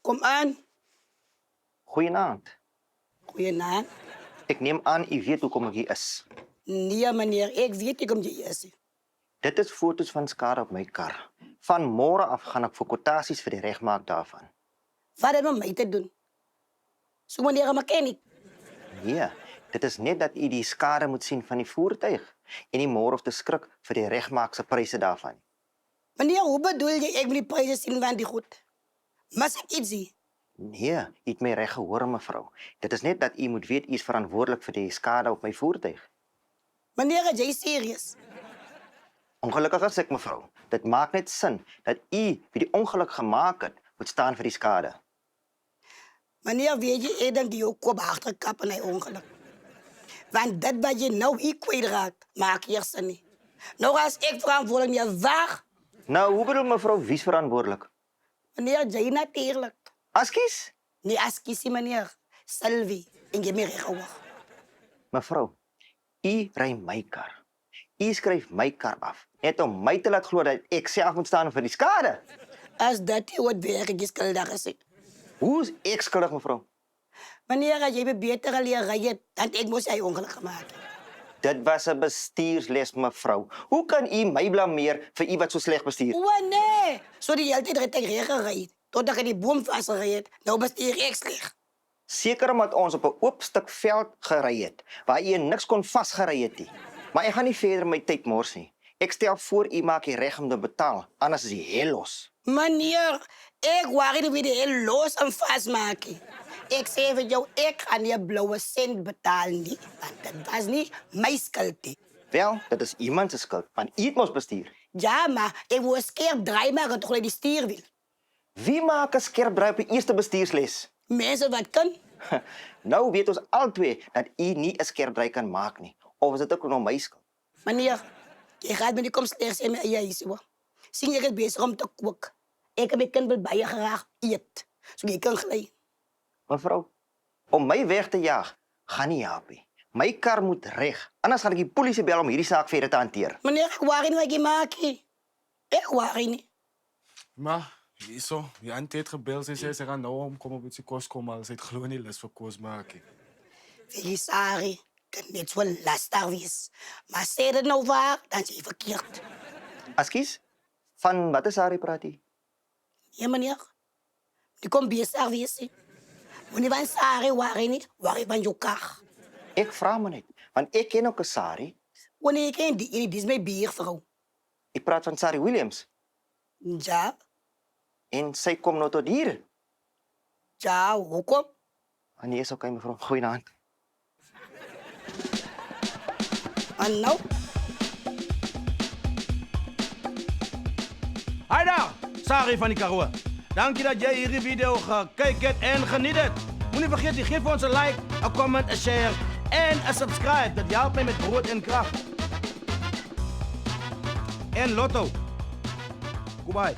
Kom aan. Goeienaand. Goeienaand. Ik neem aan u weet hoekom ik hier is. Nee, meneer, ik weet niet om je is. Dit is foto's van skade op mijn kar. Van morgen af gaan ik voor quotaties voor de rechtmaak daarvan. Wat heb je mij te doen? Zo meneer, een mechanic. Nee, dit is net dat u die skade moet zien van die voertuig. En die morgen of de skrik voor de rechtmaakse prijzen daarvan. Meneer, hoe bedoel je ik wil die prijzen zien van die goed? Mas ik iets zie? Nee, u het mij recht gehoor, mevrouw. Dit is net dat u moet weten, u is verantwoordelijk voor die skade op mijn voertuig. Meneer, is jij serieus? Ongelukkig is ik, mevrouw. Dit maakt net zin dat u, wie die ongeluk gemaakt heeft, moet staan voor die skade. Meneer, weet je, ik denk die ook kop achterkappen naar ongeluk. Want dat wat je nou hier kwijtraakt, maak je er niet. Nou, als ik verantwoordelijk niet waar, Nou, hoe bedoel mevrouw, wie is verantwoordelijk? meneer, jij natuurlijk. Askies? Nee, als kiesie, meneer. Sylvie, en je meer recht. Mevrouw, u rijdt mijn kar. U schrijft mijn kar af. Net om mij te laten geloven dat ik zelf moet staan voor die skade. Als dat je wat werk is, schuldig is. Hoe is ik schuldig, mevrouw? Meneer, als jij me beter geleerd rijden, dan ik moest hij ongeluk maken. Dit was een bestuursles, mevrouw. Hoe kan u mij blameren voor iets wat zo slecht bestuurt? Oh nee, zo die hele tijd rijdt ik regen rijdt. Totdat je die boom vastrijdt, nou bestuur ik slecht. Zeker omdat ons op een oop stuk veld gereden waar je niks kon vastgereden. Maar ik ga niet verder met tijd morsen. Ik stel voor, u maakt je recht om te betalen. Anders is hij heel los. Meneer, ik wou niet weer heel los en vastmaken. Ik zei van jou, ik ga niet blauwe cent betalen. Nie, want dat was niet mijn schuld. Wel, dat is iemands schuld, want u het moest besturen. Ja, maar ik wil scherp draaien maken toch die stuurwiel. Wie maakt een scherp draai op de eerste bestuursles? Mensen wat kan? Nou weet ons al twee dat u niet een scherp draai kan maken. Nie. Of is het ook nog mijn schuld? Meneer, je gaat me niet komen slecht zijn met je huis, hoor. Zie je het bezig om te koken. Ik heb mijn kind bij je graag eet. Zo je kan glijden. Mevrouw, om mij weg te jagen, ga niet helpen. Mijn kar moet recht. Anders ga ik die politie bellen om hierdie zaak verder te hanteren. Meneer, ik wou niet wat je maakt. Ik wou niet. Maar, zo, je auntie heeft gebeld en zei ze gaan nou omkomen op het kost komen als ze het gewoon niet les voor kost maken. Velisari, kan net zo lastig wees. Maar zeg het nou waar, dan is je verkeerd. Askies, van wat is Harry praat hij? Ja, meneer. Die komt bezig wees. Wanneer van Sari waar niet, waar je van je kar. Ik vraag me niet, want ik ken ook een Sari. Wanneer ik ken die is mijn biervrouw. Ik praat van Sari Williams. Ja, En zij komt nou tot hier. ja, hoekom? Ah, nee, is oké, mevrouw. Goeienaand. En nou? Hi daar, Sari van die Karoo. Dank je dat jij hierdie video gekeken hebt en geniet het. Moet niet vergeten, geef ons een like, een comment, een share en een subscribe. Dat helpt mij met brood en kracht. En Lotto. Goodbye.